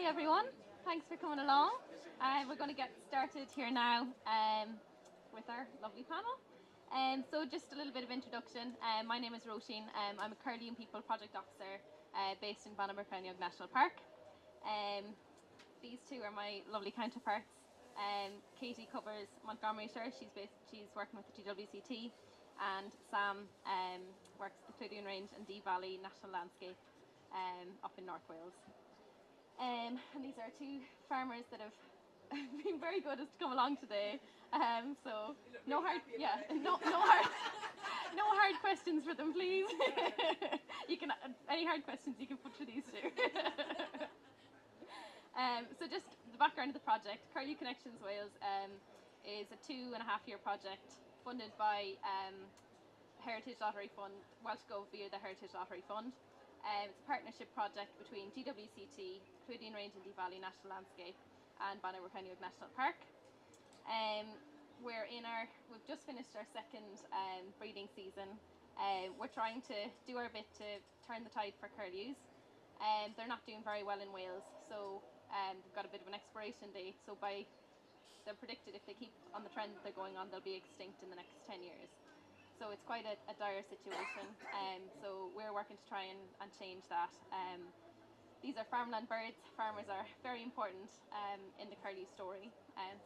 Hi everyone, thanks for coming along. We're going to get started here now with our lovely panel. So just a little bit of introduction. My name is Roisin. I'm a Curlew and People Project Officer based in Ffermio National Park. These two are my lovely counterparts. Katie covers Montgomeryshire. She's working with the GWCT, and Sam works the Curlew Range and Dee Valley National Landscape up in North Wales. And these are two farmers that have been very good as to come along today. So no hard questions for them, please. You can any hard questions you can put to these two. So just the background of the project. Curlew Connections Wales is a 2.5-year project funded by Heritage Lottery Fund, Welsh Gov via the Heritage Lottery Fund. It's a partnership project between GWCT, Trafod Range and Dee Valley National Landscape, and Ffermio National Park. We've just finished our second breeding season. We're trying to do our bit to turn the tide for curlews. They're not doing very well in Wales, so they've got a bit of an expiration date. So they're predicted if they keep on the trend that they're going on, they'll be extinct in the next 10 years. So it's quite a dire situation. So we're working to try and change that. These are farmland birds. Farmers are very important in the curlew story.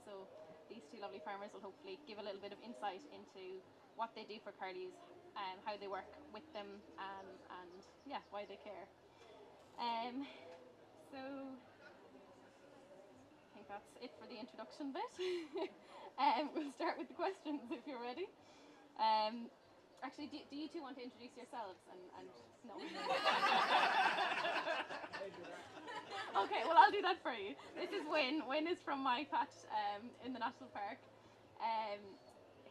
So these two lovely farmers will hopefully give a little bit of insight into what they do for curlews, how they work with them, and yeah, why they care. So I think that's it for the introduction bit. We'll start with the questions if you're ready. Actually, do you two want to introduce yourselves and no? Okay, well I'll do that for you. This is Wyn. Wyn is from my patch in the National Park.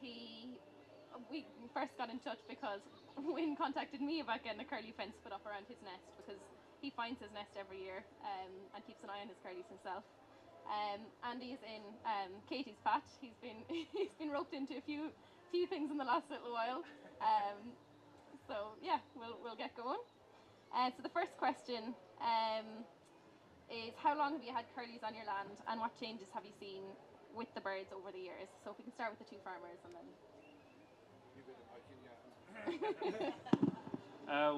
We first got in touch because Wyn contacted me about getting a curlew fence put up around his nest because he finds his nest every year and keeps an eye on his curlews himself. Andy's in Katie's patch. He's been roped into a few things in the last little while. So yeah, we'll get going. So the first question is, how long have you had curlews on your land, and what changes have you seen with the birds over the years? So if we can start with the two farmers and then.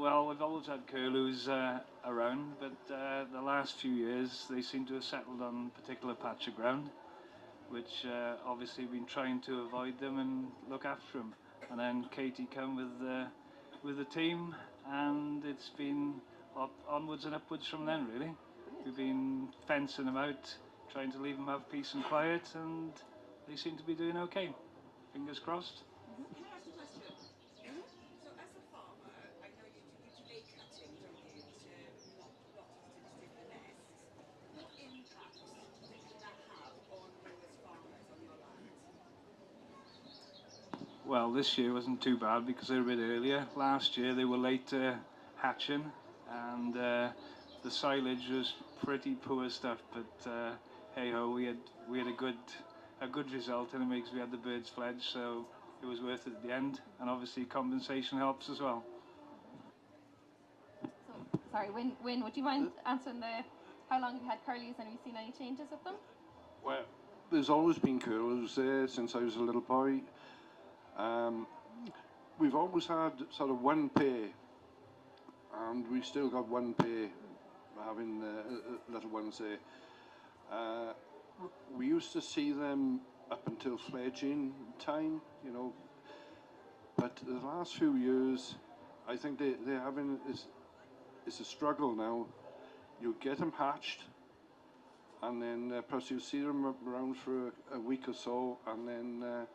Well, we've always had curlews around, but the last few years they seem to have settled on a particular patch of ground, which obviously we've been trying to avoid them and look after them. And then Katie came with the team, and it's been onwards and upwards from then, really. We've been fencing them out, trying to leave them have peace and quiet, and they seem to be doing okay. Fingers crossed. Can I ask a question? So as a farmer, I know you delay cutting, don't you, to not disturb the nest. What impact can that have on you as farmers on your land? Well, this year wasn't too bad because they were a bit earlier. Last year they were late hatching, and the silage was pretty poor stuff. But hey ho, we had a good result, and it makes we had the birds fledged, so it was worth it at the end. And obviously compensation helps as well. So sorry, Wyn, would you mind answering how long have you had curlews, and have you seen any changes with them? Well, there's always been curlews there since I was a little boy. We've always had sort of one pair, and we've still got one pair having little ones there. We used to see them up until fledging time, you know, but the last few years I think they're having it's a struggle now. You get them hatched, and then perhaps you see them around for a week or so, and then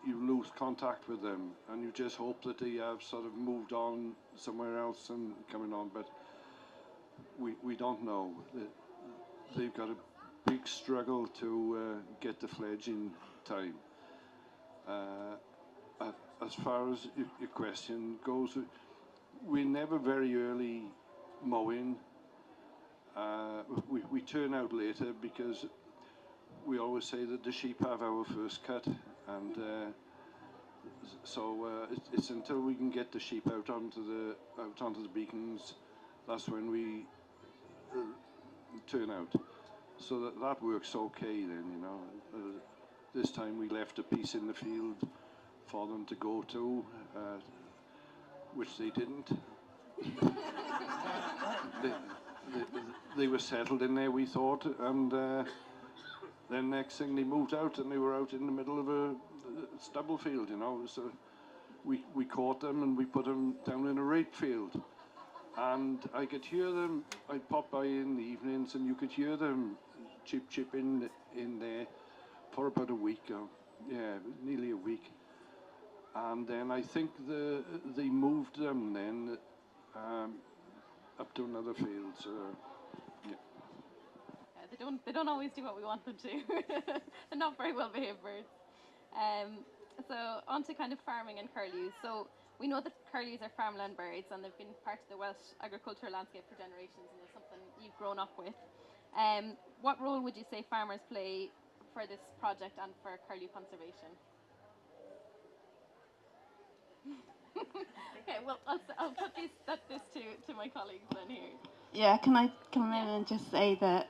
you lose contact with them, and you just hope that they have sort of moved on somewhere else and coming on, but we don't know. They've got a big struggle to get the fledging time. As far as your question goes, we're never very early mowing. We turn out later because we always say that the sheep have our first cut, and so it's until we can get the sheep out onto the beacons, that's when we turnout. So that works okay then, you know. This time we left a piece in the field for them to go to, which they didn't. they were settled in there, we thought, and then next thing they moved out and they were out in the middle of a stubble field, you know. So we caught them and we put them down in a rape field. And I could hear them, I'd pop by in the evenings and you could hear them chip in there for about a week, nearly a week. And then I think they moved them then up to another field, so yeah. They don't always do what we want them to. They're not very well behaved birds. So on to kind of farming and curlews. So we know that curlews are farmland birds and they've been part of the Welsh agricultural landscape for generations, and it's something you've grown up with. What role would you say farmers play for this project and for curlew conservation? Okay, well, I'll put this to my colleagues then here. Yeah, can I come in and just say that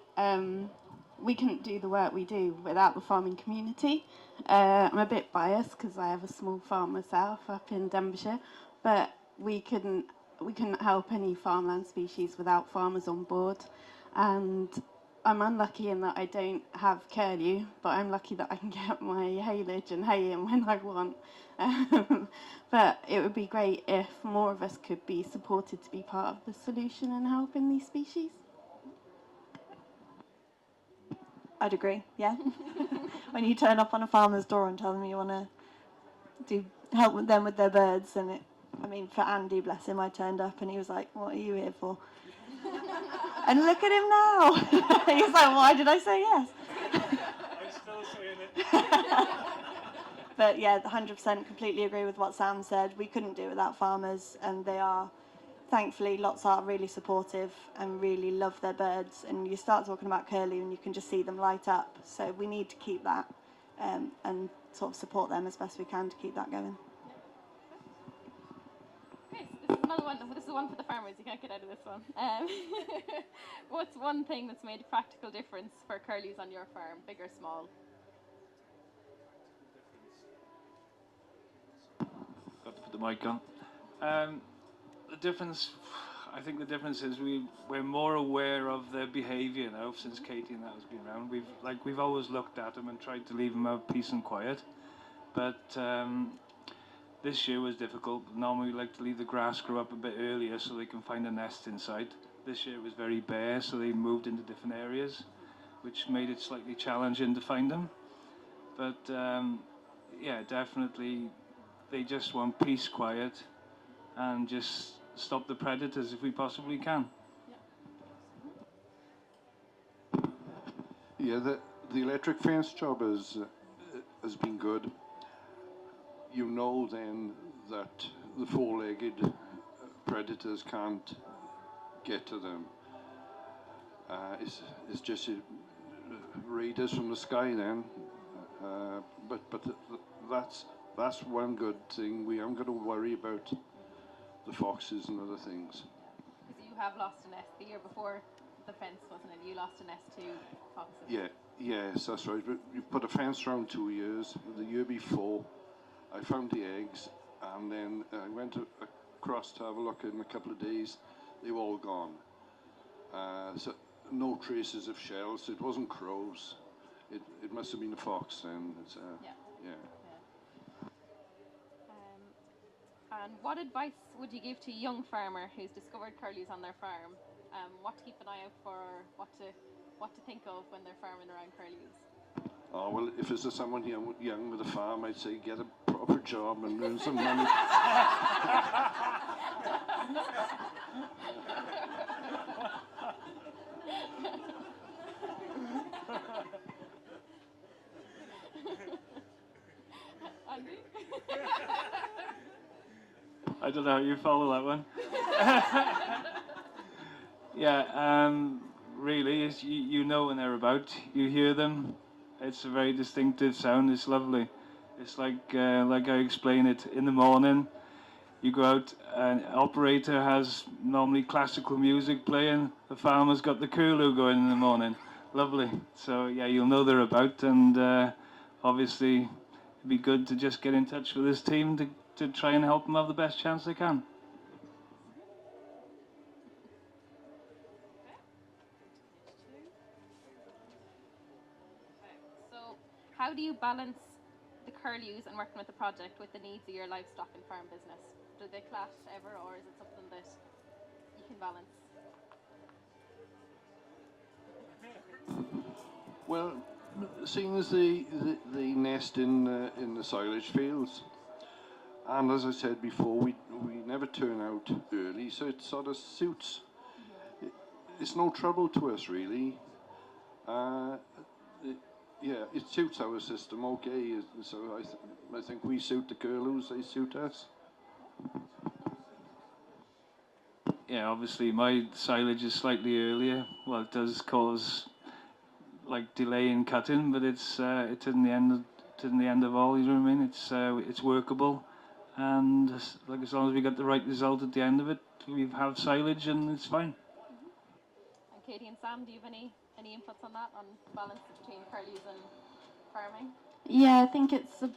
we couldn't do the work we do without the farming community. I'm a bit biased because I have a small farm myself up in Denbighshire, but we couldn't help any farmland species without farmers on board. And I'm unlucky in that I don't have curlew, but I'm lucky that I can get my haylage and hay in when I want. But it would be great if more of us could be supported to be part of the solution and helping these species. I'd agree, yeah. When you turn up on a farmer's door and tell them you want to help them with their birds, and for Andy, bless him, I turned up and he was like, "What are you here for?" And look at him now. He's like, "Why did I say yes?" I'm still saying it. But yeah, 100% completely agree with what Sam said. We couldn't do it without farmers, and they are, thankfully, lots are really supportive and really love their birds. And you start talking about curlew and you can just see them light up. So we need to keep that and sort of support them as best we can to keep that going. Okay, so this is another one. This is one for the farmers. You can't get out of this one. What's one thing that's made a practical difference for curlews on your farm, big or small? Got to put the mic on. The difference, I think the difference is we're more aware of their behaviour now since Katie and that has been around. We've always looked at them and tried to leave them out peace and quiet, but this year was difficult. Normally we like to leave the grass grow up a bit earlier so they can find a nest inside. This year it was very bare, so they moved into different areas, which made it slightly challenging to find them. But yeah, definitely they just want peace, quiet, and just stop the predators if we possibly can. Yeah, the electric fence job has been good. You know then that the four-legged predators can't get to them. It's just raiders from the sky then. But that's one good thing. We aren't going to worry about the foxes and other things. So you have lost a nest the year before the fence, wasn't it? You lost a nest to foxes. Yes, that's right. We put a fence around 2 years. The year before, I found the eggs, and then I went across to have a look in a couple of days. They were all gone. So no traces of shells. It wasn't crows. It must have been a fox then. Yeah. And what advice would you give to a young farmer who's discovered curlews on their farm? What to keep an eye out for, or what to think of when they're farming around curlews? Oh, well, if it's someone young with a farm, I'd say get a proper job and earn some money. Andy? I don't know how you follow that one. Yeah, really, you know when they're about. You hear them. It's a very distinctive sound. It's lovely. It's like I explain it in the morning. You go out, an operator has normally classical music playing, the farmer's got the curlew going in the morning. Lovely. So yeah, you'll know they're about, and obviously it'd be good to just get in touch with this team to try and help them have the best chance they can. So, how do you balance the curlews and working with the project with the needs of your livestock and farm business? Do they clash ever, or is it something that you can balance? Well, seeing as they nest in the silage fields, and as I said before, we never turn out early, so it sort of suits. It's no trouble to us really. Yeah, it suits our system okay. So I think we suit the curlews, they suit us. Yeah, obviously my silage is slightly earlier. Well, it does cause like delay in cutting, but it's in the end of all. You know what I mean? It's workable, and like as long as we get the right result at the end of it, we have silage and it's fine. And Katie and Sam, do you have any inputs on that, on the balance between curlews and farming? Yeah, I think it's a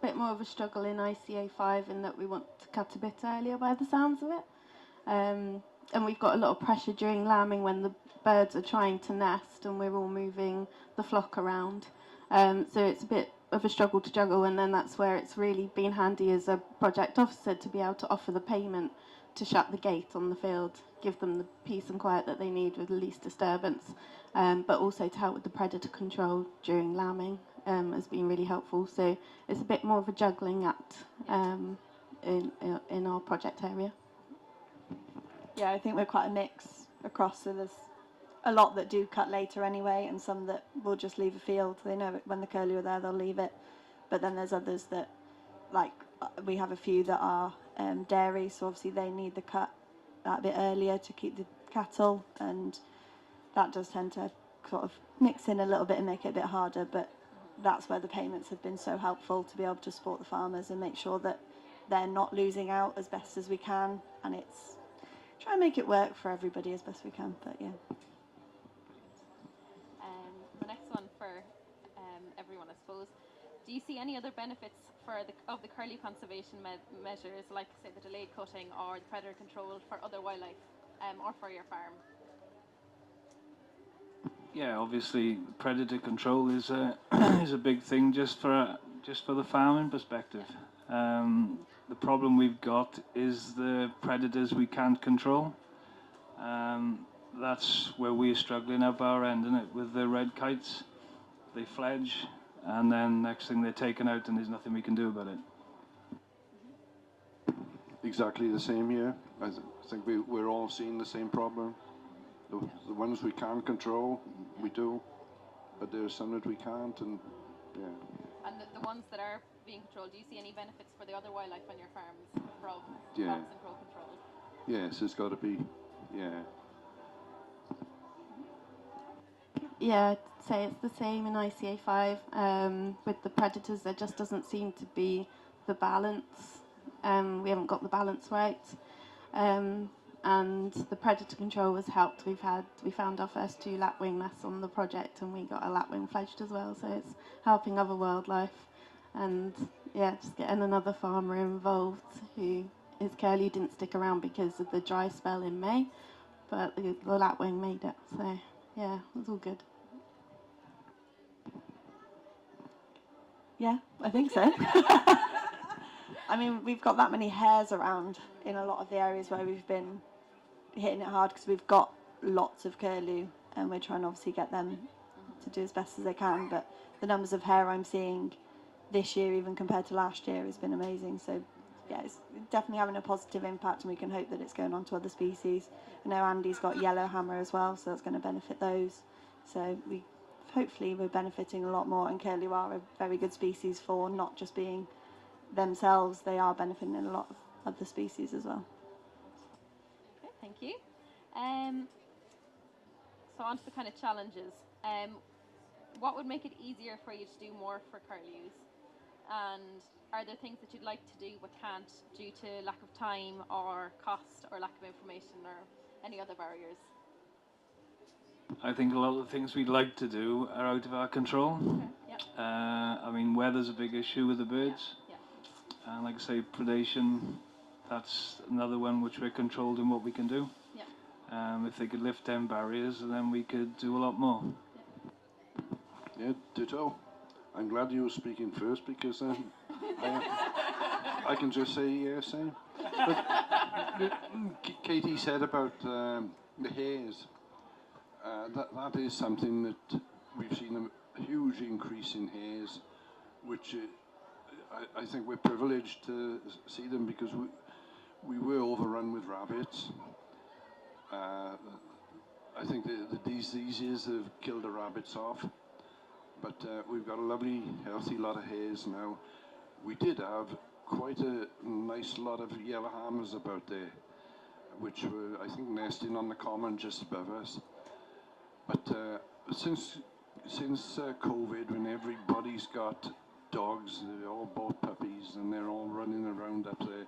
bit more of a struggle in ICA 5 in that we want to cut a bit earlier by the sounds of it. And we've got a lot of pressure during lambing when the birds are trying to nest and we're all moving the flock around. So it's a bit of a struggle to juggle, and then that's where it's really been handy as a project officer to be able to offer the payment to shut the gate on the field, give them the peace and quiet that they need with the least disturbance, but also to help with the predator control during lambing has been really helpful. So it's a bit more of a juggling act in our project area. Yeah, I think we're quite a mix across, so there's a lot that do cut later anyway, and some that will just leave a field. They know when the curlew are there, they'll leave it. But then there's others that, like, we have a few that are dairy, so obviously they need the cut that bit earlier to keep the cattle, and that does tend to sort of mix in a little bit and make it a bit harder, but that's where the payments have been so helpful, to be able to support the farmers and make sure that they're not losing out as best as we can, and it's try and make it work for everybody as best we can, but yeah. The next one for everyone, I suppose. Do you see any other benefits of the curlew conservation measures, like say the delayed cutting or the predator control for other wildlife, or for your farm? Yeah, obviously predator control is a is a big thing just for the farming perspective. The problem we've got is the predators we can't control. That's where we're struggling up our end, isn't it? With the red kites, they fledge, and then next thing they're taken out, and there's nothing we can do about it. Exactly the same here. I think we're all seeing the same problem. The ones we can control, we do, but there are some that we can't, and yeah. And the ones that are being controlled, do you see any benefits for the other wildlife on your farms from Yeah. fox and crow control? Yes, it's got to be, yeah. Yeah, I'd say it's the same in ICA 5. With the predators, there just doesn't seem to be the balance. We haven't got the balance right. And the predator control has helped. We found our first 2 lapwing nests on the project, and we got a lapwing fledged as well. So it's helping other wildlife, and yeah, just getting another farmer involved his curlew didn't stick around because of the dry spell in May, but the lapwing made it. So yeah, it was all good. Yeah, I think so. I mean, we've got that many hares around in a lot of the areas where we've been hitting it hard, because we've got lots of curlew, and we're trying to obviously get them to do as best as they can, but the numbers of hare I'm seeing this year, even compared to last year, has been amazing. So yeah, it's definitely having a positive impact, and we can hope that it's going on to other species. I know Andy's got yellow hammer as well, so that's going to benefit those. So hopefully we're benefiting a lot more, and curlew are a very good species for not just being themselves, they are benefiting a lot of other species as well. Okay, thank you. So on to the kind of challenges. What would make it easier for you to do more for curlews? And are there things that you'd like to do but can't due to lack of time or cost or lack of information or any other barriers? I think a lot of the things we'd like to do are out of our control. Okay. Yep. I mean, weather's a big issue with the birds. Yeah. And like I say, predation, that's another one which we're controlled in what we can do. Yeah. If they could lift them barriers, then we could do a lot more. Yeah, ditto. I'm glad you were speaking first because I can just say yeah, same. But Katie said about the hares. That is something that we've seen a huge increase in hares, which I think we're privileged to see them because we were overrun with rabbits. I think the diseases have killed the rabbits off, but we've got a lovely, healthy lot of hares now. We did have quite a nice lot of yellowhammers about there, which were, I think, nesting on the common just above us. But since COVID, when everybody's got dogs, they all bought puppies and they're all running around up there,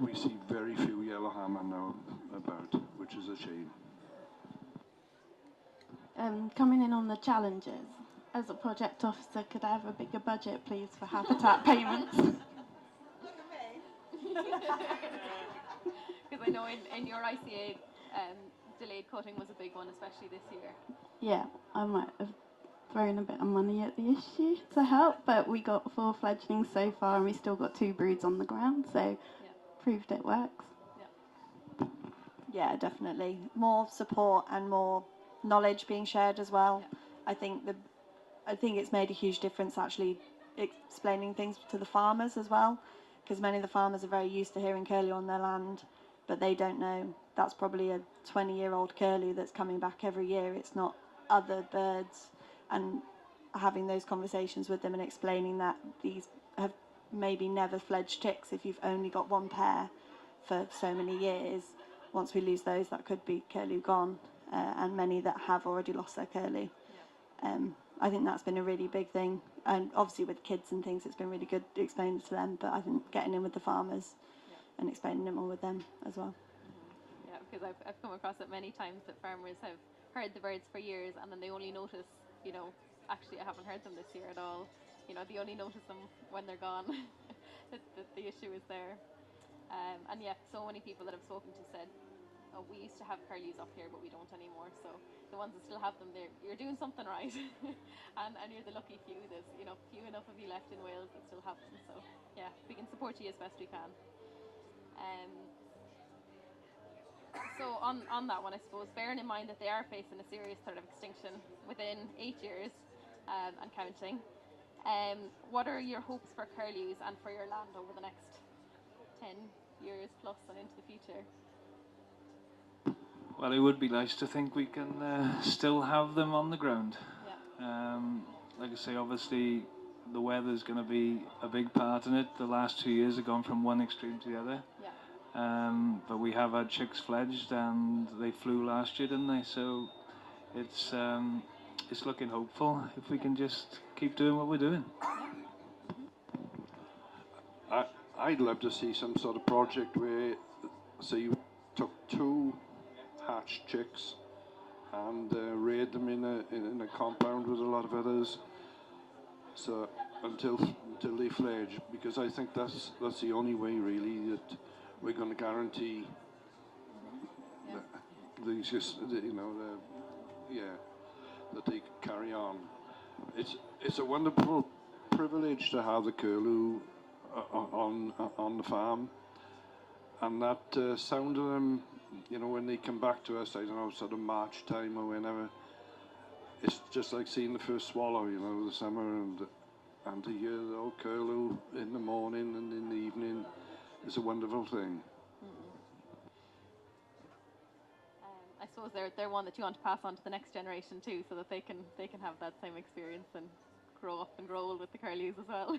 we see very few yellowhammer now about, which is a shame. Coming in on the challenges, as a project officer, could I have a bigger budget, please, for habitat payments? Look at me. Because I know in your ICA, delayed cutting was a big one, especially this year. Yeah, I might have thrown a bit of money at the issue to help, but we got 4 fledglings so far and we still got 2 broods on the ground, so proved it works. Yeah, definitely. More support and more knowledge being shared as well. I think it's made a huge difference actually explaining things to the farmers as well, because many of the farmers are very used to hearing curlew on their land, but they don't know that's probably a 20-year-old curlew that's coming back every year. It's not other birds, and having those conversations with them and explaining that these have maybe never fledged chicks if you've only got 1 pair for so many years. Once we lose those, that could be curlew gone, and many that have already lost their curlew. I think that's been a really big thing, and obviously with kids and things it's been really good explaining to them, but I think getting in with the farmers and explaining it more with them as well. Yeah, because I've come across it many times that farmers have heard the birds for years and then they only notice, actually I haven't heard them this year at all. They only notice them when they're gone, that the issue is there. And so many people that I've spoken to said, oh, we used to have curlews up here, but we don't anymore. So the ones that still have them, you're doing something right. and you're the lucky few. There's, few enough of you left in Wales that still have them. So yeah, we can support you as best we can. So on that one, I suppose, bearing in mind that they are facing a serious threat of extinction within 8 years and counting, what are your hopes for curlews and for your land over the next 10 years plus and into the future? Well, it would be nice to think we can still have them on the ground. Like I say, obviously the weather's going to be a big part in it. The last 2 years have gone from one extreme to the other. But we have had chicks fledged and they flew last year, didn't they? So it's looking hopeful if we can just keep doing what we're doing. I'd love to see some sort of project where, say, you took 2 hatched chicks and reared them in a compound with a lot of others, so until they fledge, because I think that's the only way really that we're going to guarantee that they carry on. It's a wonderful privilege to have the curlew on the farm, and that sound of them, when they come back to us, I don't know, sort of March time or whenever, it's just like seeing the first swallow, the summer, and to hear the old curlew in the morning and in the evening is a wonderful thing. I suppose they're one that you want to pass on to the next generation too, so that they can have that same experience and grow up and grow old with the curlews as well.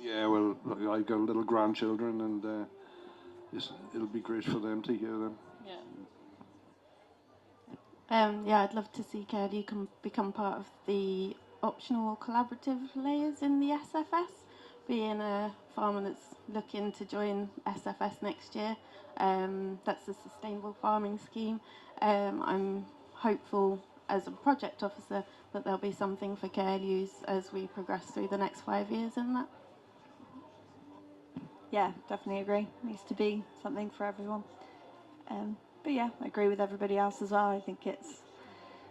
Yeah, well, I've got little grandchildren, and it'll be great for them to hear them. I'd love to see curlew become part of the optional or collaborative layers in the SFS. Being a farmer that's looking to join SFS next year, that's the Sustainable Farming Scheme. I'm hopeful as a project officer that there'll be something for Curlews as we progress through the next 5 years in that. Yeah, definitely agree. Needs to be something for everyone. But yeah, I agree with everybody else as well. I think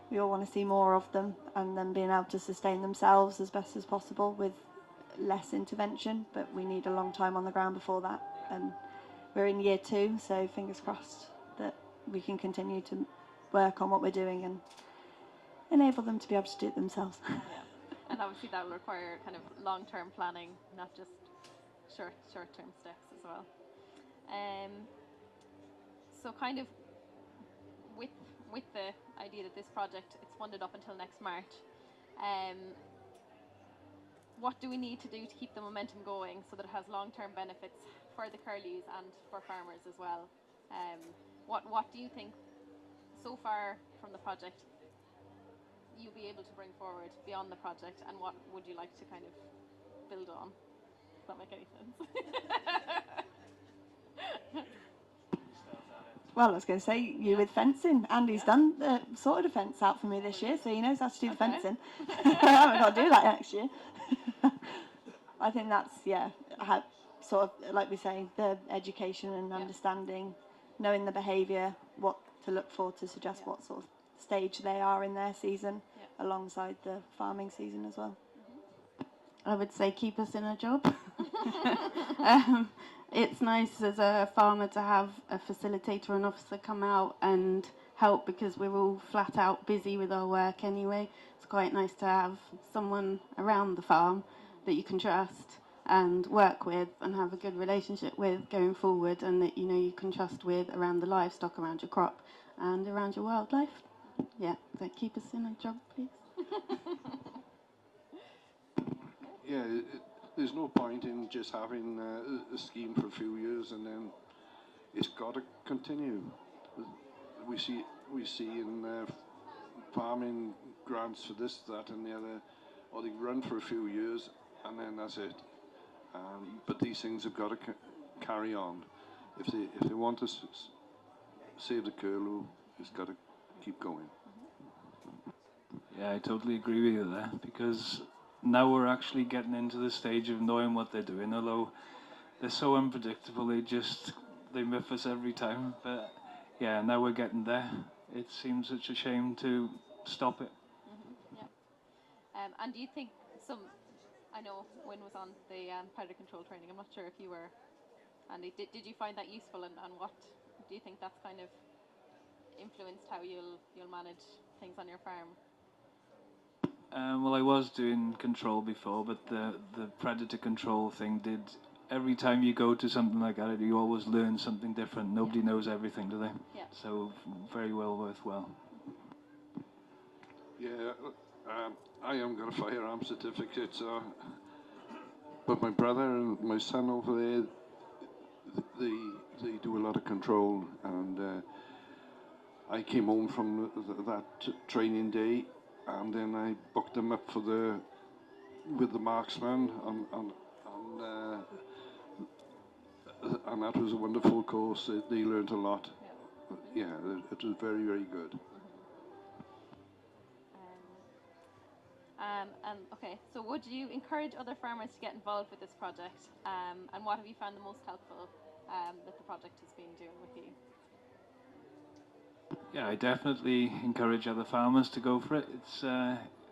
we all want to see more of them and them being able to sustain themselves as best as possible with less intervention, but we need a long time on the ground before that. And we're in year 2, so fingers crossed that we can continue to work on what we're doing and enable them to be able to do it themselves. Yeah. And obviously that will require kind of long-term planning, not just short-term steps as well. So kind of with the idea that this project, it's funded up until next March, what do we need to do to keep the momentum going so that it has long-term benefits for the Curlews and for farmers as well? What do you think so far from the project you'll be able to bring forward beyond the project, and what would you like to kind of build on? Does that make any sense? Well, I was going to say, you with fencing. Andy's done sorted a fence out for me this year, so he knows how to do the fencing. I haven't got to do that next year. I think that's, sort of, like we say, the education and understanding, knowing the behaviour, what to look for to suggest what sort of stage they are in their season, alongside the farming season as well. I would say keep us in a job. It's nice as a farmer to have a facilitator and officer come out and help, because we're all flat out busy with our work anyway. It's quite nice to have someone around the farm that you can trust and work with and have a good relationship with going forward, and that you can trust with around the livestock, around your crop and around your wildlife. Yeah, so keep us in a job, please. Yeah, there's no point in just having a scheme for a few years and then it's got to continue. We see in farming grants for this, that and the other, or they run for a few years and then that's it. But these things have got to carry on. If they want to save the curlew, it's got to keep going. Yeah, I totally agree with you there, because now we're actually getting into the stage of knowing what they're doing, although they're so unpredictable, they miff us every time. But yeah, now we're getting there. It seems such a shame to stop it. And do you think I know Wynne was on the predator control training, I'm not sure if you were, Andy, did you find that useful, and what do you think that's kind of influenced how you'll manage things on your farm? Well, I was doing control before, but the predator control thing did. Every time you go to something like that, you always learn something different. Nobody knows everything, do they? Yeah. So very well worthwhile. Yeah, I haven't got a firearm certificate, but my brother and my son over there, they do a lot of control, and I came home from that training day, and then I booked them up with the marksman, and that was a wonderful course. They learned a lot. Yeah, it was very, very good. And okay, so would you encourage other farmers to get involved with this project? And what have you found the most helpful that the project has been doing with you? Yeah, I definitely encourage other farmers to go for it.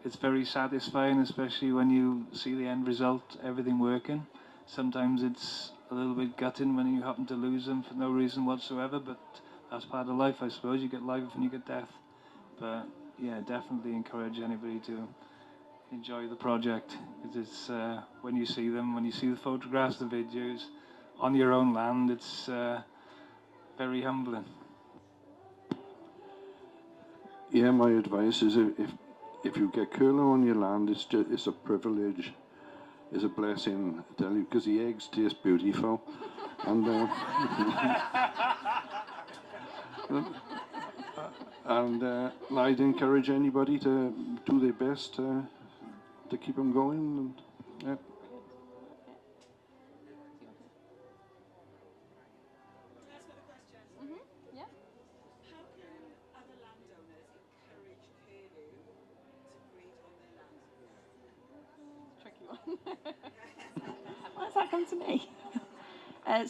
It's very satisfying, especially when you see the end result, everything working. Sometimes it's a little bit gutting when you happen to lose them for no reason whatsoever, but that's part of life, I suppose. You get life and you get death. But yeah, definitely encourage anybody to enjoy the project. It's when you see them, when you see the photographs, the videos on your own land, it's very humbling. Yeah, my advice is if you get curlew on your land, it's a privilege, it's a blessing, I tell you, because the eggs taste beautiful, and and I'd encourage anybody to do their best to to keep them going. And, yeah. Can I ask another question? Yeah. How can other landowners encourage curlew to breed on their land? Tricky one. Why does that come to me?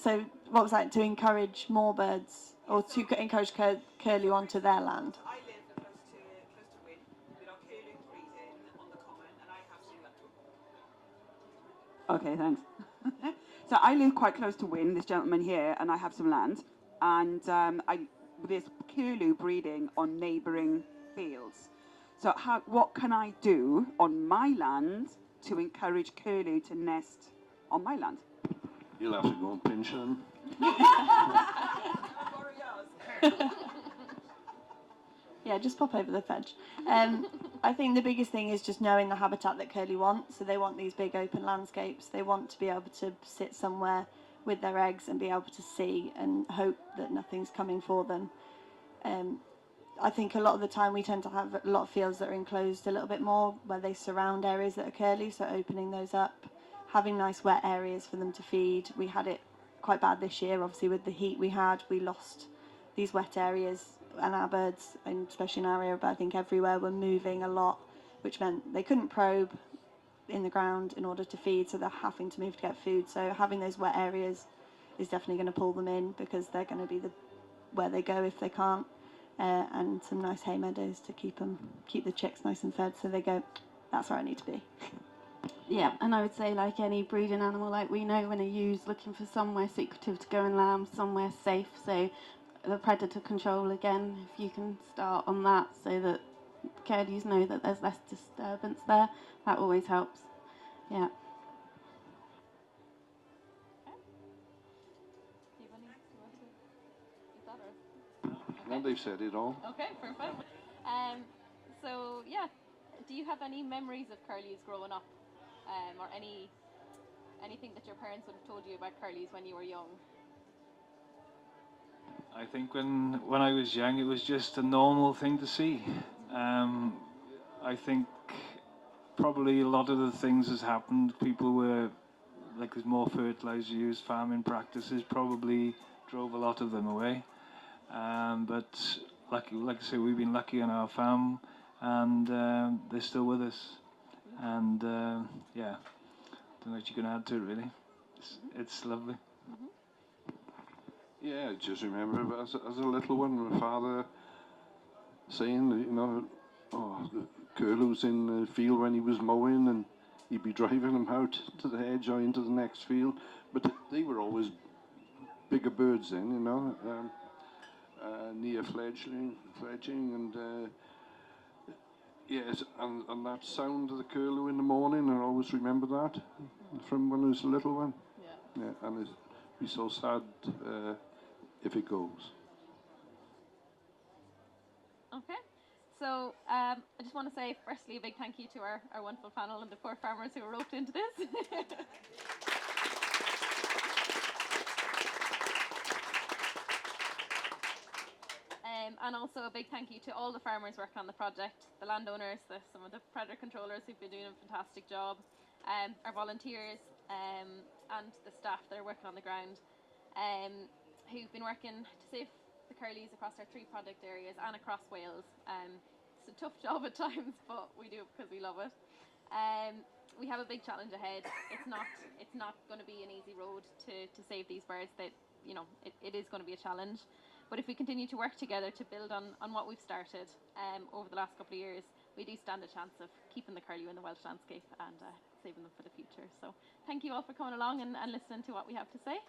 So what was that, to encourage more birds or to encourage curlew onto their land? I live close to Wyn. There are curlew breeding on the common, and I have seen that too. Okay, thanks. So I live quite close to Wyn, this gentleman here, and I have some land. And there's curlew breeding on neighbouring fields. So what can I do on my land to encourage curlew to nest on my land? You'll have to go and pinch them. Borrow yours. Yeah, just pop over the fedge. I think the biggest thing is just knowing the habitat that curlew want. So they want these big open landscapes. They want to be able to sit somewhere with their eggs and be able to see and hope that nothing's coming for them. I think a lot of the time we tend to have a lot of fields that are enclosed a little bit more, where they surround areas that are curlew, so opening those up, having nice wet areas for them to feed. We had it quite bad this year, obviously with the heat we had. We lost these wet areas, and our birds, and especially in our area, but I think everywhere, were moving a lot, which meant they couldn't probe in the ground in order to feed, so they're having to move to get food. So having those wet areas is definitely going to pull them in, because they're going to be where they go if they can't. And some nice hay meadows to keep the chicks nice and fed, so they go, that's where I need to be. Yeah, and I would say, like any breeding animal, like we know when a ew's looking for somewhere secretive to go and lamb, somewhere safe. So the predator control, again, if you can start on that so that curlews know that there's less disturbance there, that always helps. Yeah. And they've said it all. Okay, perfect. So yeah, do you have any memories of curlews growing up, or anything that your parents would have told you about curlews when you were young? I think when I was young, it was just a normal thing to see. I think probably a lot of the things has happened. People were, like, there's more fertilizer used, farming practices probably drove a lot of them away. But like I say, we've been lucky on our farm, and they're still with us. And yeah, don't know what you can add to it, really. It's lovely. Yeah, I just remember as a little one, my father saying, you know, oh, the curlews in the field when he was mowing, and he'd be driving them out to the hedge or into the next field. But they were always bigger birds then, you know, near fledging, and yes, and that sound of the curlew in the morning, I always remember that from when I was a little one. Yeah, and it'd be so sad if it goes. Okay, so I just want to say firstly a big thank you to our wonderful panel and the poor farmers who were roped into this. And also a big thank you to all the farmers working on the project, the landowners, some of the predator controllers who've been doing a fantastic job, our volunteers, and the staff that are working on the ground, who've been working to save the curlews across our 3 project areas and across Wales. It's a tough job at times, but we do it because we love it. We have a big challenge ahead. It's not going to be an easy road to save these birds. That, you know, it is going to be a challenge. But if we continue to work together to build on what we've started over the last couple of years, we do stand a chance of keeping the curlew in the Welsh landscape and saving them for the future. So thank you all for coming along and listening to what we have to say.